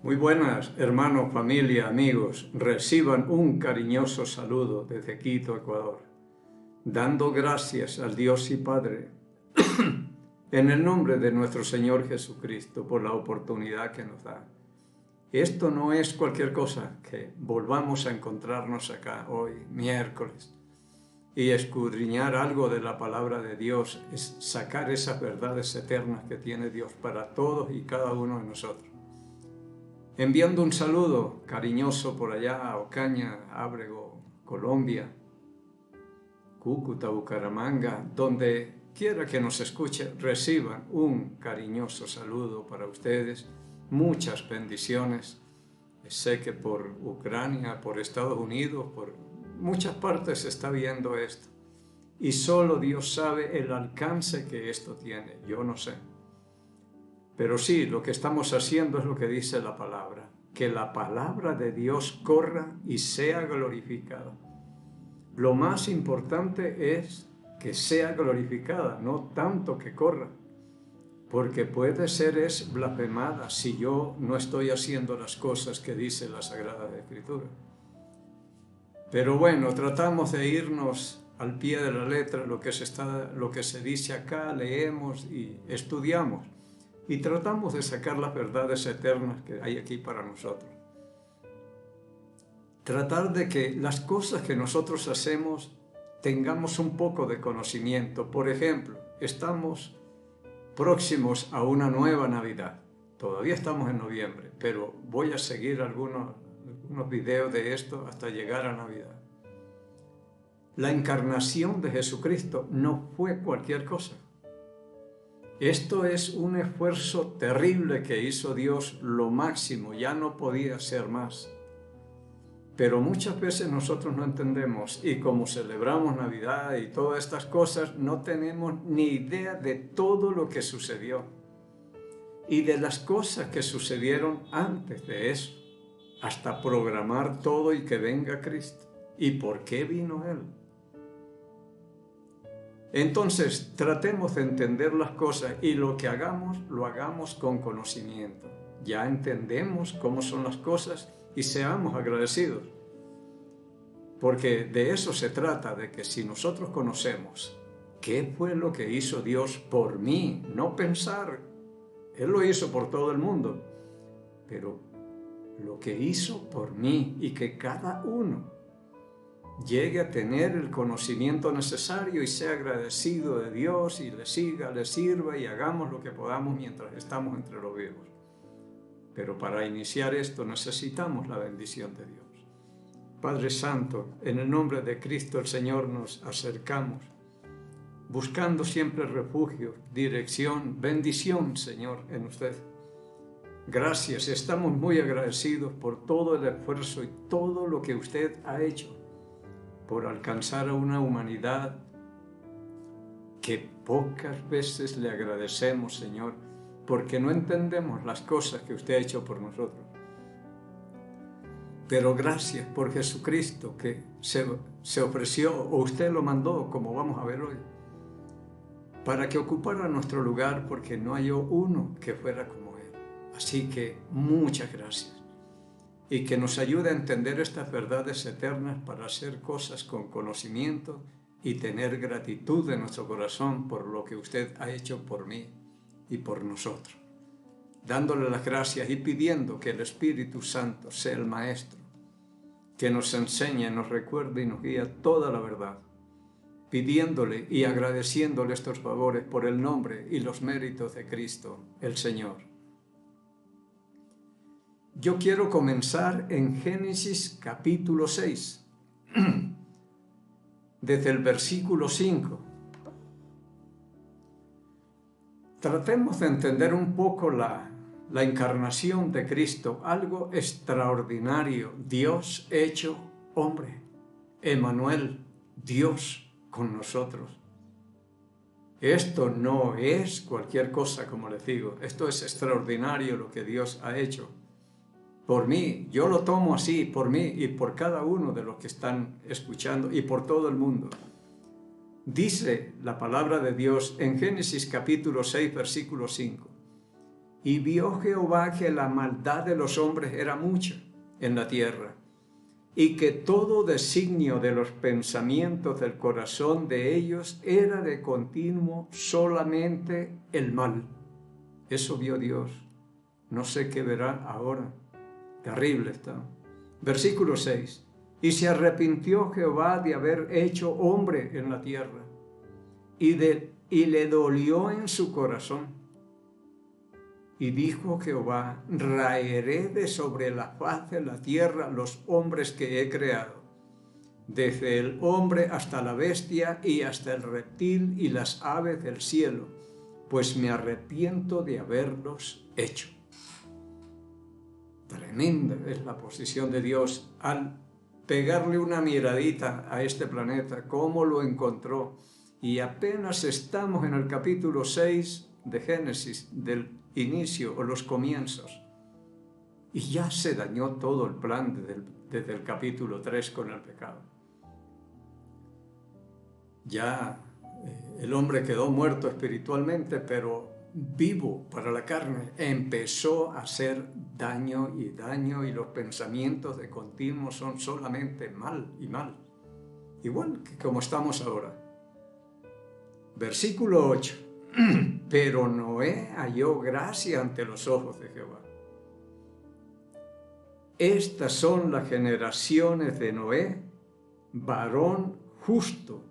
Muy buenas, hermanos, familia, amigos. Reciban un cariñoso saludo desde Quito, Ecuador, dando gracias al Dios y Padre en el nombre de nuestro Señor Jesucristo por la oportunidad que nos da. Esto no es cualquier cosa, que volvamos a encontrarnos acá hoy, miércoles, y escudriñar algo de la palabra de Dios, es sacar esas verdades eternas que tiene Dios para todos y cada uno de nosotros. Enviando un saludo cariñoso por allá a Ocaña, Ábrego, Colombia, Cúcuta, Bucaramanga, donde quiera que nos escuche, reciban un cariñoso saludo para ustedes, muchas bendiciones. Sé que por Ucrania, por Estados Unidos, por muchas partes se está viendo esto. Y solo Dios sabe el alcance que esto tiene, yo no sé. Pero sí, lo que estamos haciendo es lo que dice la palabra, que la palabra de Dios corra y sea glorificada. Lo más importante es que sea glorificada, no tanto que corra, porque puede ser blasfemada si yo no estoy haciendo las cosas que dice la Sagrada Escritura. Pero bueno, tratamos de irnos al pie de la letra, lo que se dice acá, leemos y estudiamos. Y tratamos de sacar las verdades eternas que hay aquí para nosotros. Tratar de que las cosas que nosotros hacemos tengamos un poco de conocimiento. Por ejemplo, estamos próximos a una nueva Navidad. Todavía estamos en noviembre, pero voy a seguir algunos videos de esto hasta llegar a Navidad. La encarnación de Jesucristo no fue cualquier cosa. Esto es un esfuerzo terrible que hizo Dios, lo máximo, ya no podía ser más. Pero muchas veces nosotros no entendemos, y como celebramos Navidad y todas estas cosas, no tenemos ni idea de todo lo que sucedió y de las cosas que sucedieron antes de eso, hasta programar todo y que venga Cristo. ¿Y por qué vino Él? Entonces, tratemos de entender las cosas y lo que hagamos, lo hagamos con conocimiento. Ya entendemos cómo son las cosas y seamos agradecidos. Porque de eso se trata, de que si nosotros conocemos qué fue lo que hizo Dios por mí, no pensar, Él lo hizo por todo el mundo, pero lo que hizo por mí y que cada uno llegue a tener el conocimiento necesario y sea agradecido de Dios y le siga, le sirva y hagamos lo que podamos mientras estamos entre los vivos. Pero para iniciar esto necesitamos la bendición de Dios. Padre Santo, en el nombre de Cristo el Señor nos acercamos, buscando siempre refugio, dirección, bendición, Señor, en usted. Gracias, estamos muy agradecidos por todo el esfuerzo y todo lo que usted ha hecho por alcanzar a una humanidad que pocas veces le agradecemos, Señor, porque no entendemos las cosas que usted ha hecho por nosotros. Pero gracias por Jesucristo que se ofreció, o usted lo mandó, como vamos a ver hoy, para que ocupara nuestro lugar, porque no halló uno que fuera como Él. Así que muchas gracias. Y que nos ayude a entender estas verdades eternas para hacer cosas con conocimiento y tener gratitud en nuestro corazón por lo que usted ha hecho por mí y por nosotros. Dándole las gracias y pidiendo que el Espíritu Santo sea el Maestro, que nos enseñe, nos recuerde y nos guíe toda la verdad, pidiéndole y agradeciéndole estos favores por el nombre y los méritos de Cristo, el Señor. Yo quiero comenzar en Génesis capítulo 6, desde el versículo 5. Tratemos de entender un poco la encarnación de Cristo, algo extraordinario, Dios hecho hombre, Emmanuel, Dios con nosotros. Esto no es cualquier cosa, como les digo, esto es extraordinario lo que Dios ha hecho. Por mí, yo lo tomo así, por mí y por cada uno de los que están escuchando y por todo el mundo. Dice la palabra de Dios en Génesis capítulo 6, versículo 5. Y vio Jehová que la maldad de los hombres era mucha en la tierra, y que todo designio de los pensamientos del corazón de ellos era de continuo solamente el mal. Eso vio Dios. No sé qué verá ahora. Terrible está. Versículo 6. Y se arrepintió Jehová de haber hecho hombre en la tierra, y le dolió en su corazón. Y dijo Jehová: raeré de sobre la faz de la tierra los hombres que he creado, desde el hombre hasta la bestia y hasta el reptil y las aves del cielo, pues me arrepiento de haberlos hecho. Tremenda es la posición de Dios al pegarle una miradita a este planeta, cómo lo encontró. Y apenas estamos en el capítulo 6 de Génesis, del inicio o los comienzos, y ya se dañó todo el plan desde el capítulo 3 con el pecado. Ya el hombre quedó muerto espiritualmente, pero vivo para la carne. Empezó a hacer daño, y los pensamientos de continuo son solamente mal y mal, igual que como estamos ahora. Versículo 8. Pero Noé halló gracia ante los ojos de Jehová. Estas son las generaciones de Noé, varón justo.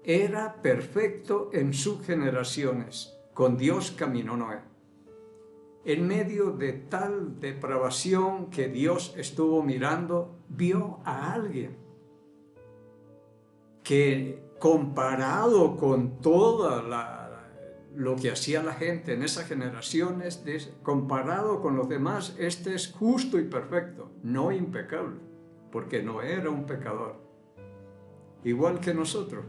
Era perfecto en sus generaciones. Con Dios caminó Noé. En medio de tal depravación que Dios estuvo mirando, vio a alguien que, comparado con toda lo que hacía la gente en esas generaciones, comparado con los demás, este es justo y perfecto, no impecable, porque no era un pecador, igual que nosotros.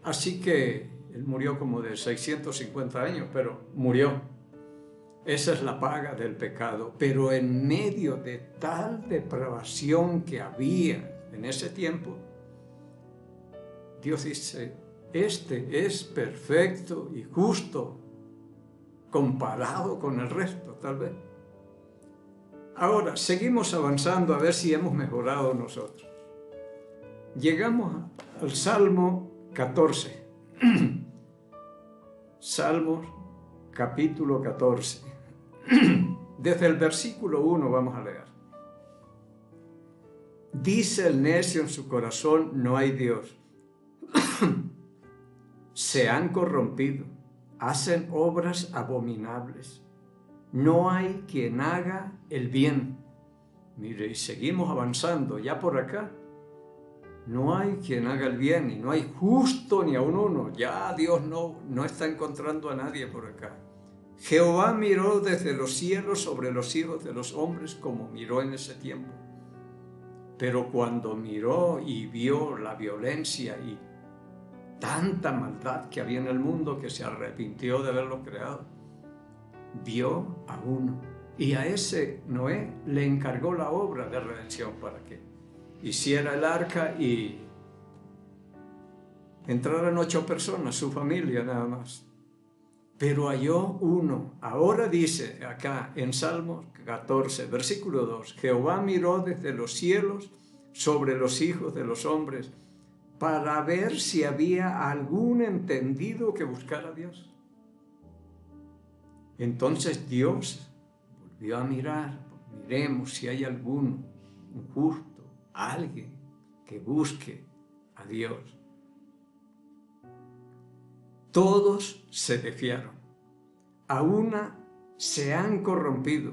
Así que él murió como de 650 años, pero murió. Esa es la paga del pecado. Pero en medio de tal depravación que había en ese tiempo, Dios dice: este es perfecto y justo comparado con el resto, tal vez. Ahora, seguimos avanzando a ver si hemos mejorado nosotros. Llegamos al Salmo 14. Salmos capítulo 14. Desde el versículo 1 vamos a leer. Dice el necio en su corazón: no hay Dios. Se han corrompido, hacen obras abominables. No hay quien haga el bien. Mire, y seguimos avanzando, ya por acá. No hay quien haga el bien, y no hay justo ni aun uno. Ya Dios no está encontrando a nadie por acá. Jehová miró desde los cielos sobre los hijos de los hombres, como miró en ese tiempo. Pero cuando miró y vio la violencia y tanta maldad que había en el mundo, que se arrepintió de haberlo creado, vio a uno, y a ese Noé le encargó la obra de redención para que hiciera el arca y entraran 8 personas, su familia nada más. Pero halló uno. Ahora dice acá en Salmos 14, versículo 2, Jehová miró desde los cielos sobre los hijos de los hombres, para ver si había algún entendido que buscara a Dios. Entonces Dios volvió a mirar: miremos si hay alguno, un justo, alguien que busque a Dios. Todos se desviaron, a una se han corrompido.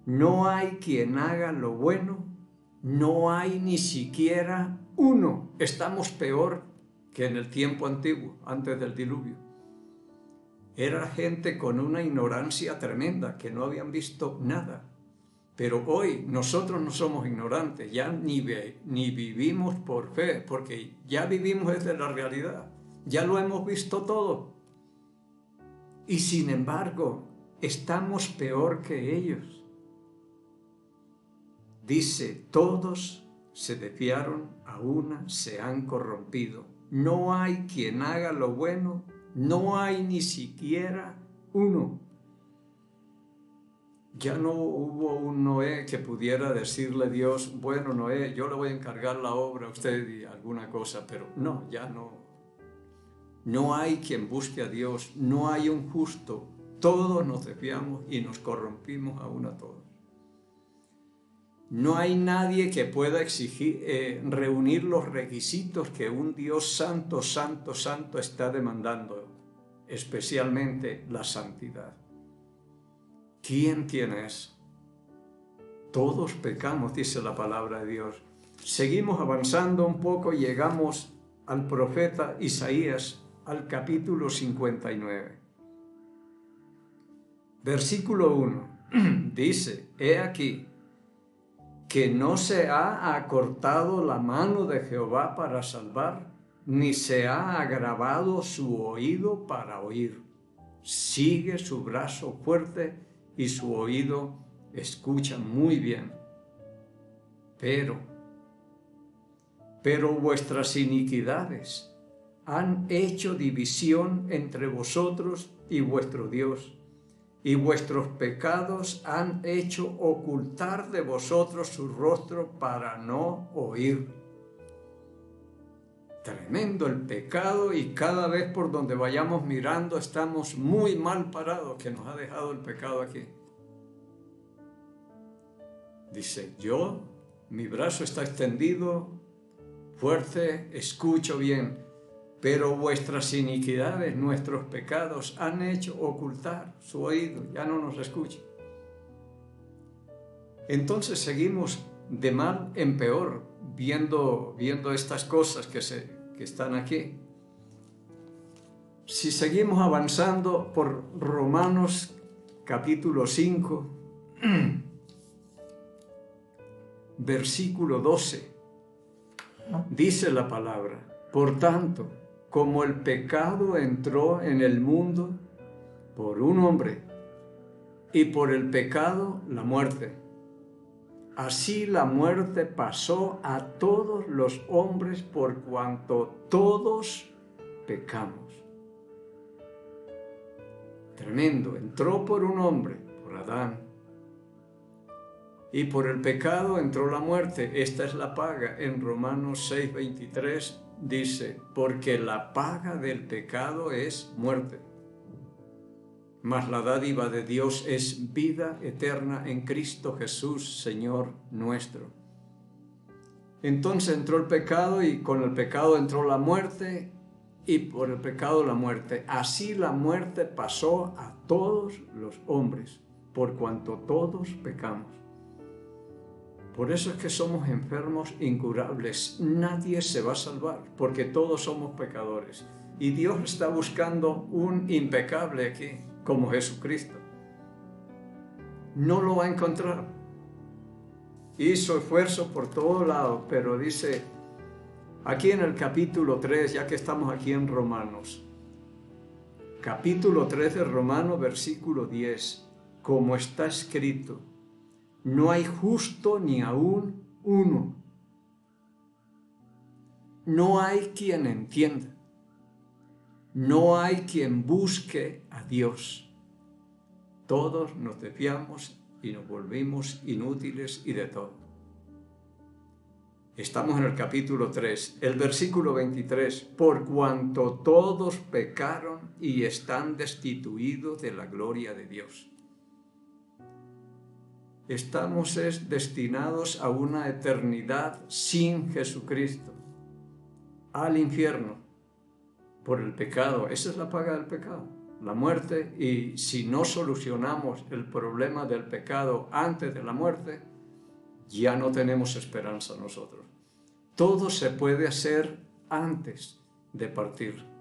No hay quien haga lo bueno, no hay ni siquiera uno. Estamos peor que en el tiempo antiguo, antes del diluvio. Era gente con una ignorancia tremenda, que no habían visto nada. Pero hoy nosotros no somos ignorantes, ya ni vivimos por fe, porque ya vivimos desde la realidad, ya lo hemos visto todo. Y sin embargo, estamos peor que ellos. Dice: todos se desviaron, a una se han corrompido. No hay quien haga lo bueno, no hay ni siquiera uno. Ya no hubo un Noé que pudiera decirle a Dios, bueno, Noé, yo le voy a encargar la obra a usted y alguna cosa, pero no, ya no. No hay quien busque a Dios, no hay un justo. Todos nos desviamos y nos corrompimos aún a todos. No hay nadie que pueda reunir los requisitos que un Dios santo, santo, santo está demandando, especialmente la santidad. ¿Quién tiene eso? Todos pecamos, dice la palabra de Dios. Seguimos avanzando un poco y llegamos al profeta Isaías, al capítulo 59. Versículo 1, dice, he aquí, que no se ha acortado la mano de Jehová para salvar, ni se ha agravado su oído para oír. Sigue su brazo fuerte y su oído escucha muy bien. Pero vuestras iniquidades han hecho división entre vosotros y vuestro Dios, y vuestros pecados han hecho ocultar de vosotros su rostro para no oír. Tremendo el pecado, y cada vez por donde vayamos mirando estamos muy mal parados, que nos ha dejado el pecado aquí. Dice, mi brazo está extendido, fuerte, escucho bien, pero vuestras iniquidades, nuestros pecados han hecho ocultar su oído, ya no nos escucha. Entonces seguimos de mal en peor, viendo estas cosas que están aquí. Si seguimos avanzando por Romanos capítulo 5, versículo 12, dice la palabra, por tanto, como el pecado entró en el mundo por un hombre, y por el pecado la muerte, así la muerte pasó a todos los hombres por cuanto todos pecamos. Tremendo, entró por un hombre, por Adán, y por el pecado entró la muerte. Esta es la paga. En Romanos 6:23 dice, porque la paga del pecado es muerte, mas la dádiva de Dios es vida eterna en Cristo Jesús, Señor nuestro. Entonces entró el pecado, y con el pecado entró la muerte, y por el pecado la muerte. Así la muerte pasó a todos los hombres, por cuanto todos pecamos. Por eso es que somos enfermos incurables. Nadie se va a salvar, porque todos somos pecadores. Y Dios está buscando un impecable aquí, como Jesucristo. No lo va a encontrar. Hizo esfuerzo por todos lados, pero dice, aquí en el capítulo 3, ya que estamos aquí en Romanos, capítulo 3 de Romanos, versículo 10, como está escrito, no hay justo ni aún uno. No hay quien entienda. No hay quien busque a Dios. Todos nos desviamos y nos volvimos inútiles y de todo. Estamos en el capítulo 3, el versículo 23. Por cuanto todos pecaron y están destituidos de la gloria de Dios. Estamos destinados a una eternidad sin Jesucristo, al infierno, por el pecado. Esa es la paga del pecado, la muerte. Y si no solucionamos el problema del pecado antes de la muerte, ya no tenemos esperanza nosotros. Todo se puede hacer antes de partir.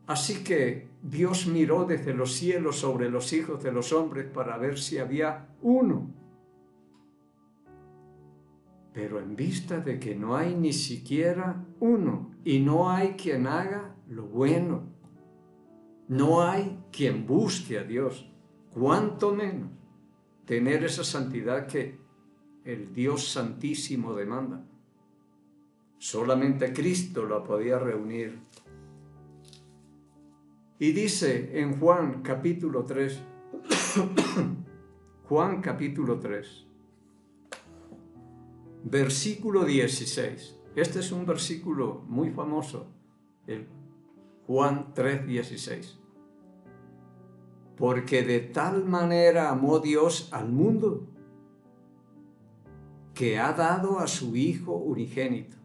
Así que Dios miró desde los cielos sobre los hijos de los hombres para ver si había uno. Pero en vista de que no hay ni siquiera uno, y no hay quien haga lo bueno, no hay quien busque a Dios, cuánto menos tener esa santidad que el Dios Santísimo demanda. Solamente Cristo lo podía reunir. Y dice en Juan capítulo 3, Juan capítulo 3, versículo 16. Este es un versículo muy famoso, el Juan 3, 16. Porque de tal manera amó Dios al mundo, que ha dado a su Hijo unigénito,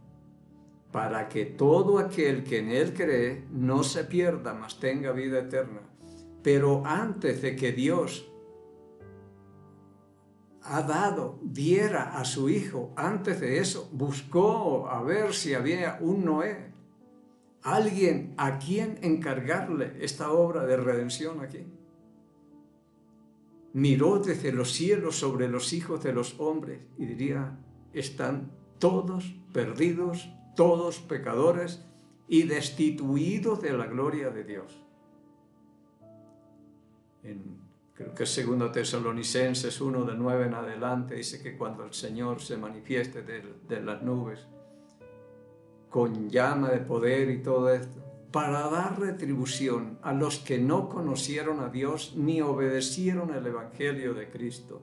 para que todo aquel que en Él cree no se pierda, mas tenga vida eterna. Pero antes de que Dios diera a su Hijo, antes de eso, buscó a ver si había un Noé, alguien a quien encargarle esta obra de redención aquí. Miró desde los cielos sobre los hijos de los hombres y diría, están todos perdidos, todos pecadores y destituidos de la gloria de Dios. Creo que es 2 Tesalonicenses 1, de 9 en adelante, dice que cuando el Señor se manifieste de las nubes, con llama de poder y todo esto, para dar retribución a los que no conocieron a Dios ni obedecieron el Evangelio de Cristo,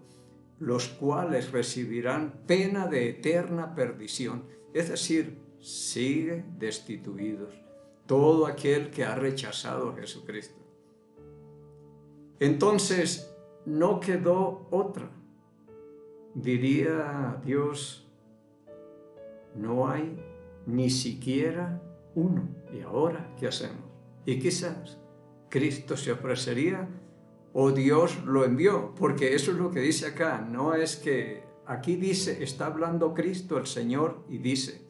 los cuales recibirán pena de eterna perdición, es decir, sigue destituidos todo aquel que ha rechazado a Jesucristo. Entonces no quedó otra. Diría Dios, no hay ni siquiera uno. ¿Y ahora qué hacemos? Y quizás Cristo se ofrecería o Dios lo envió, porque eso es lo que dice acá. No es que aquí dice, está hablando Cristo el Señor y dice,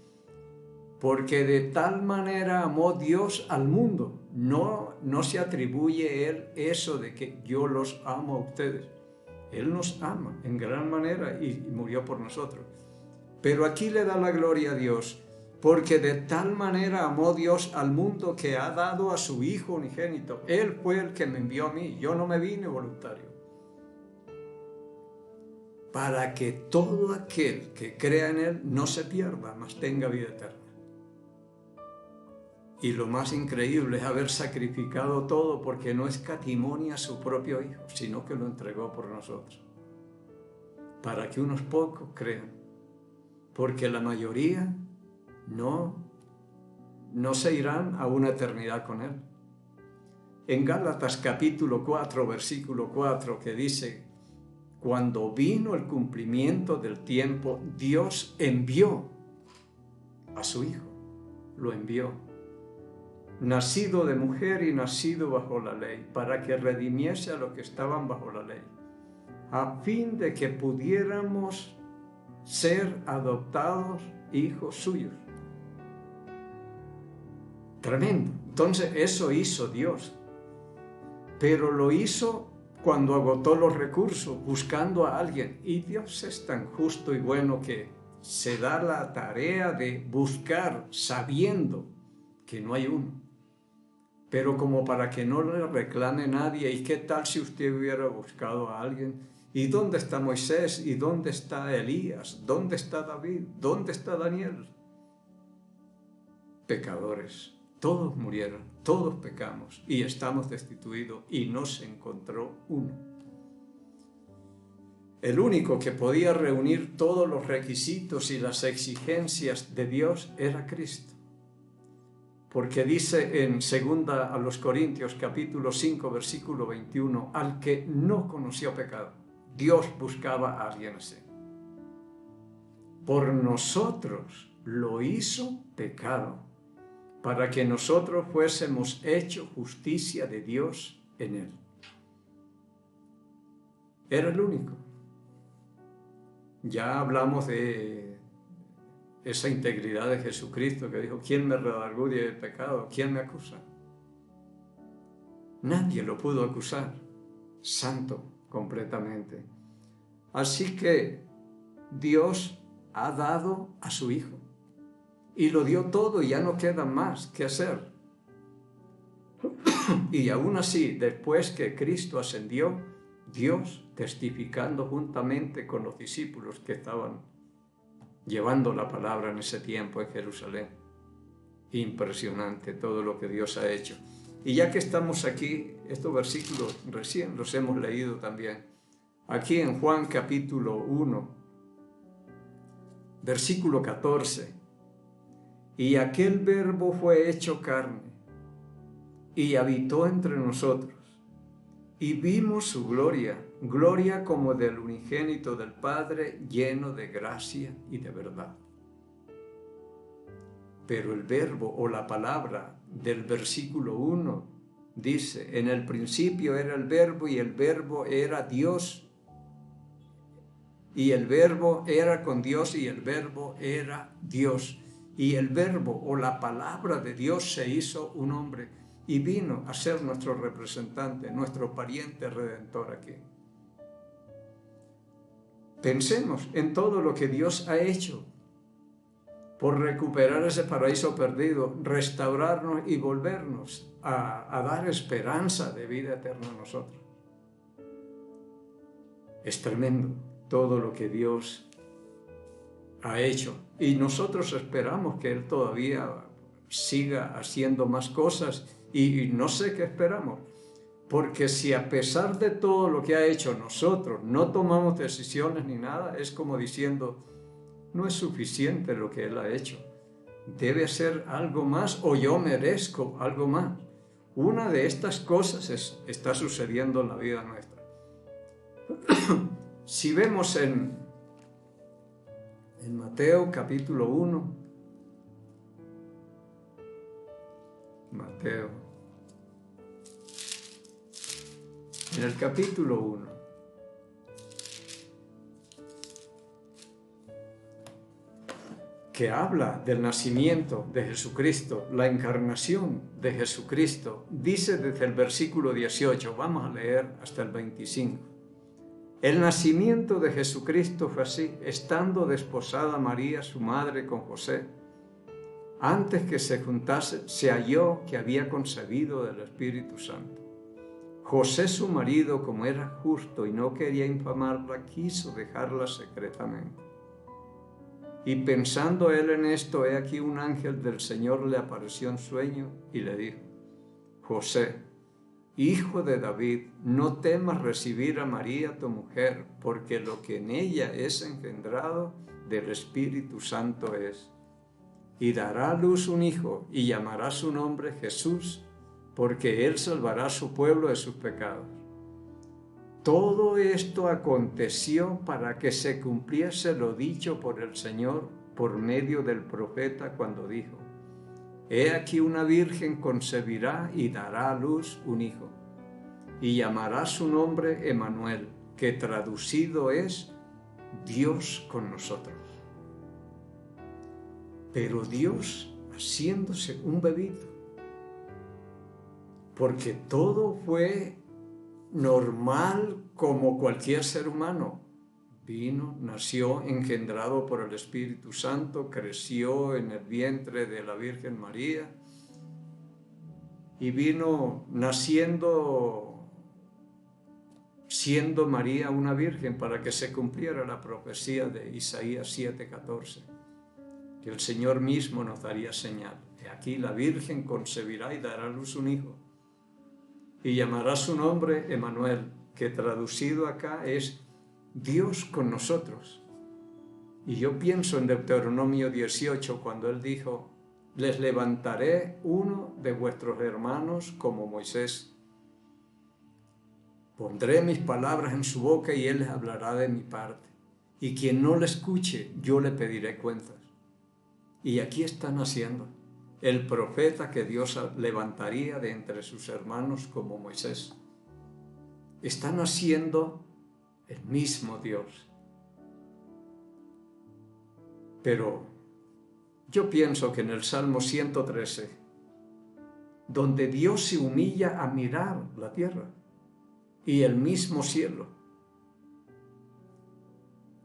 porque de tal manera amó Dios al mundo. No se atribuye Él eso de que yo los amo a ustedes. Él nos ama en gran manera y murió por nosotros. Pero aquí le da la gloria a Dios, porque de tal manera amó Dios al mundo que ha dado a su Hijo unigénito. Él fue el que me envió a mí, yo no me vine voluntario. Para que todo aquel que crea en Él no se pierda, mas tenga vida eterna. Y lo más increíble es haber sacrificado todo porque no escatimó ni a su propio Hijo, sino que lo entregó por nosotros. Para que unos pocos crean, porque la mayoría no se irán a una eternidad con Él. En Gálatas capítulo 4, versículo 4, que dice, cuando vino el cumplimiento del tiempo, Dios envió a su Hijo, lo envió, nacido de mujer y nacido bajo la ley, para que redimiese a los que estaban bajo la ley, a fin de que pudiéramos ser adoptados hijos suyos. Tremendo. Entonces eso hizo Dios, pero lo hizo cuando agotó los recursos, buscando a alguien. Y Dios es tan justo y bueno que se da la tarea de buscar sabiendo que no hay uno. Pero como para que no le reclame nadie, ¿y qué tal si usted hubiera buscado a alguien? ¿Y dónde está Moisés? ¿Y dónde está Elías? ¿Dónde está David? ¿Dónde está Daniel? Pecadores. Todos murieron, todos pecamos y estamos destituidos y no se encontró uno. El único que podía reunir todos los requisitos y las exigencias de Dios era Cristo. Porque dice en 2 Corintios capítulo 5 versículo 21, al que no conoció pecado, Dios buscaba a alguien así. Por nosotros lo hizo pecado, para que nosotros fuésemos hechos justicia de Dios en él. Era el único. Ya hablamos de esa integridad de Jesucristo que dijo, ¿quién me redarguye del pecado? ¿Quién me acusa? Nadie lo pudo acusar, santo completamente. Así que Dios ha dado a su Hijo y lo dio todo y ya no queda más que hacer. Y aún así, después que Cristo ascendió, Dios, testificando juntamente con los discípulos que estaban llevando la palabra en ese tiempo en Jerusalén. Impresionante todo lo que Dios ha hecho. Y ya que estamos aquí, estos versículos recién los hemos leído también. aquí en Juan capítulo 1, versículo 14. Y aquel Verbo fue hecho carne y habitó entre nosotros. Y vimos su gloria, gloria como del unigénito del Padre, lleno de gracia y de verdad. Pero el verbo o la palabra del versículo 1 dice, en el principio era el verbo y el verbo era Dios. Y el verbo era con Dios y el verbo era Dios. Y el verbo o la palabra de Dios se hizo un hombre y vino a ser nuestro representante, nuestro pariente redentor aquí. Pensemos en todo lo que Dios ha hecho por recuperar ese paraíso perdido, restaurarnos y volvernos a dar esperanza de vida eterna a nosotros. Es tremendo todo lo que Dios ha hecho y nosotros esperamos que Él todavía siga haciendo más cosas y no sé qué esperamos, porque si a pesar de todo lo que ha hecho nosotros no tomamos decisiones ni nada, es como diciendo, no es suficiente lo que Él ha hecho, debe ser algo más o yo merezco algo más. Una de estas cosas está sucediendo en la vida nuestra. Si vemos en Mateo capítulo 1, Mateo, en el capítulo 1, que habla del nacimiento de Jesucristo, la encarnación de Jesucristo, dice desde el versículo 18, vamos a leer hasta el 25. El nacimiento de Jesucristo fue así, estando desposada María, su madre, con José. Antes que se juntase, se halló que había concebido del Espíritu Santo. José, su marido, como era justo y no quería infamarla, quiso dejarla secretamente. Y pensando él en esto, he aquí un ángel del Señor le apareció en sueño y le dijo, José, hijo de David, no temas recibir a María tu mujer, porque lo que en ella es engendrado del Espíritu Santo es. Y dará a luz un hijo, y llamará su nombre Jesús, porque él salvará a su pueblo de sus pecados. Todo esto aconteció para que se cumpliese lo dicho por el Señor por medio del profeta cuando dijo, He aquí una virgen concebirá y dará a luz un hijo, y llamará su nombre Emmanuel, que traducido es Dios con nosotros. Pero Dios haciéndose un bebito, porque todo fue normal como cualquier ser humano. Vino, nació engendrado por el Espíritu Santo, creció en el vientre de la Virgen María y vino siendo María una virgen para que se cumpliera la profecía de Isaías 7:14, que el Señor mismo nos daría señal. He aquí la Virgen concebirá y dará a luz un hijo, y llamará su nombre Emmanuel, que traducido acá es Dios con nosotros. Y yo pienso en Deuteronomio 18, cuando él dijo, les levantaré uno de vuestros hermanos como Moisés. Pondré mis palabras en su boca y él les hablará de mi parte. Y quien no le escuche, yo le pediré cuentas. Y aquí está naciendo el profeta que Dios levantaría de entre sus hermanos como Moisés. Está naciendo el mismo Dios. Pero yo pienso que en el Salmo 113, donde Dios se humilla a mirar la tierra y el mismo cielo,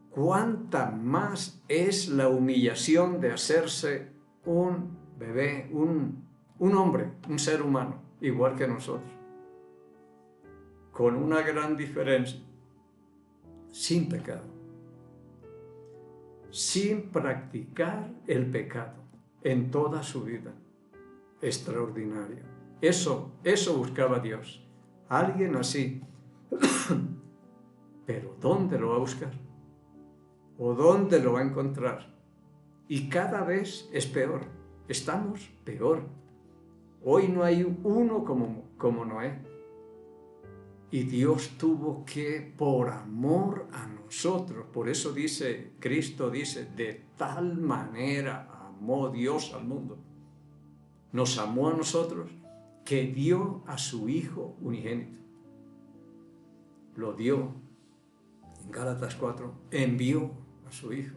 ¿cuánta más es la humillación de hacerse un bebé, un hombre, un ser humano, igual que nosotros? Con una gran diferencia, sin pecado, sin practicar el pecado en toda su vida. Extraordinario. Eso buscaba Dios. Alguien así. Pero ¿dónde lo va a buscar? ¿O dónde lo va a encontrar? Y cada vez es peor. Estamos peor. Hoy no hay uno como Noé. Y Dios tuvo que, por amor a nosotros, por eso dice, Cristo dice, de tal manera amó Dios al mundo. Nos amó a nosotros que dio a su Hijo unigénito. Lo dio. En Gálatas 4, envió a su Hijo.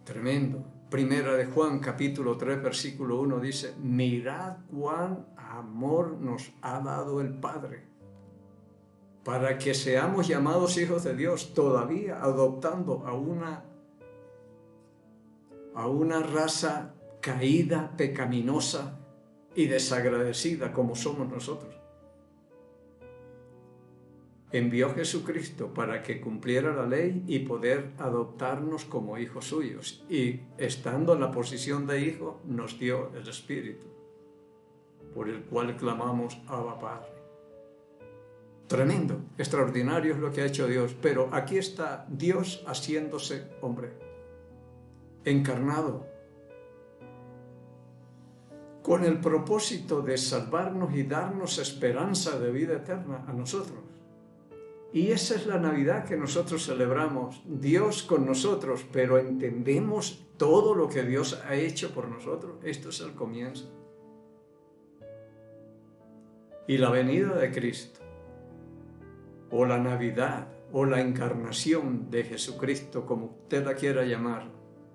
Tremendo. Primera de Juan, capítulo 3, versículo 1 dice, mirad cuán amor nos ha dado el Padre, para que seamos llamados hijos de Dios, todavía adoptando a una raza caída, pecaminosa y desagradecida como somos nosotros. Envió a Jesucristo para que cumpliera la ley y poder adoptarnos como hijos suyos. Y estando en la posición de hijo, nos dio el Espíritu, por el cual clamamos Abba Padre. Tremendo, extraordinario es lo que ha hecho Dios. Pero aquí está Dios haciéndose hombre, encarnado, con el propósito de salvarnos y darnos esperanza de vida eterna a nosotros. Y esa es la Navidad que nosotros celebramos, Dios con nosotros, pero entendemos todo lo que Dios ha hecho por nosotros. Esto es el comienzo. Y la venida de Cristo, o la Navidad, o la encarnación de Jesucristo, como usted la quiera llamar,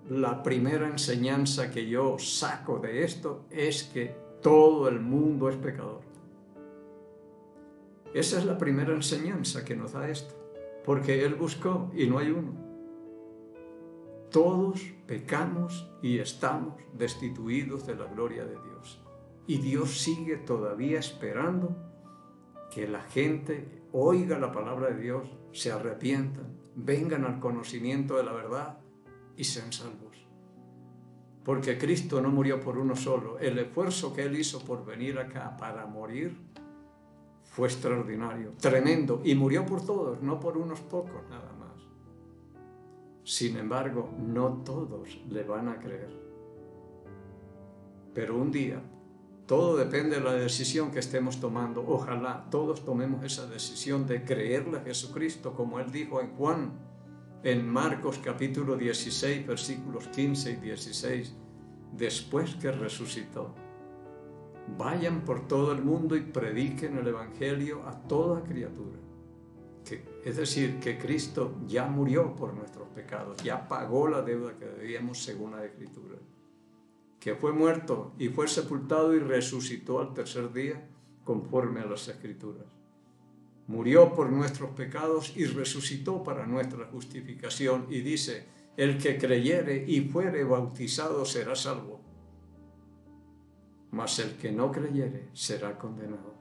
la primera enseñanza que yo saco de esto es que todo el mundo es pecador. Esa es la primera enseñanza que nos da esto, porque Él buscó y no hay uno. Todos pecamos y estamos destituidos de la gloria de Dios. Y Dios sigue todavía esperando que la gente oiga la palabra de Dios, se arrepientan, vengan al conocimiento de la verdad y sean salvos. Porque Cristo no murió por uno solo. El esfuerzo que Él hizo por venir acá para morir fue extraordinario, tremendo, y murió por todos, no por unos pocos nada más. Sin embargo, no todos le van a creer. Pero un día, todo depende de la decisión que estemos tomando. Ojalá todos tomemos esa decisión de creerle a Jesucristo, como Él dijo en Juan, en Marcos capítulo 16, versículos 15 y 16, después que resucitó. Vayan por todo el mundo y prediquen el Evangelio a toda criatura. Es decir, que Cristo ya murió por nuestros pecados, ya pagó la deuda que debíamos según la Escritura. Que fue muerto y fue sepultado y resucitó al tercer día conforme a las Escrituras. Murió por nuestros pecados y resucitó para nuestra justificación. Y dice, el que creyere y fuere bautizado será salvo, mas el que no creyere será condenado.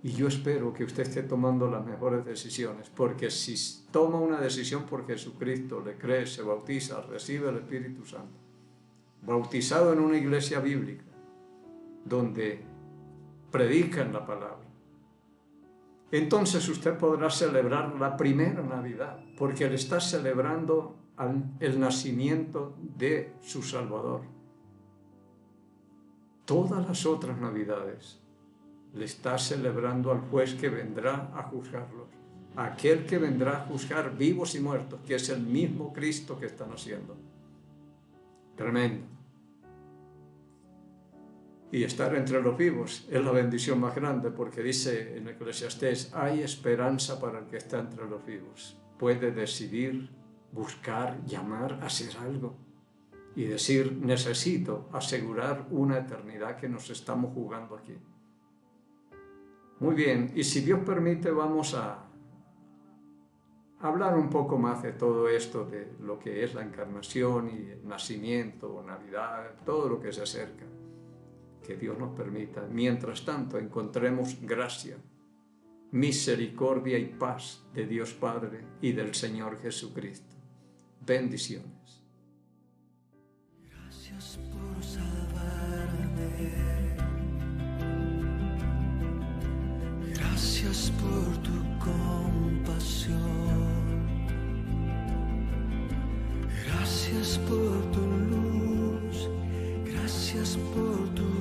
Y yo espero que usted esté tomando las mejores decisiones, porque si toma una decisión por Jesucristo, le cree, se bautiza, recibe el Espíritu Santo, bautizado en una iglesia bíblica, donde predican la palabra, entonces usted podrá celebrar la primera Navidad, porque le está celebrando el nacimiento de su Salvador. Todas las otras Navidades le está celebrando al juez que vendrá a juzgarlos, aquel que vendrá a juzgar vivos y muertos, que es el mismo Cristo que están haciendo. Tremendo. Y estar entre los vivos es la bendición más grande, porque dice en Eclesiastés, hay esperanza para el que está entre los vivos. Puede decidir, buscar, llamar, hacer algo y decir, necesito asegurar una eternidad que nos estamos jugando aquí. Muy bien, y si Dios permite vamos a hablar un poco más de todo esto, de lo que es la encarnación y el nacimiento, Navidad, todo lo que se acerca. Que Dios nos permita. Mientras tanto, encontremos gracia, misericordia y paz de Dios Padre y del Señor Jesucristo. Bendiciones. Gracias por salvarme. Gracias por tu compasión. salvación. Gracias por tu luz, gracias por tu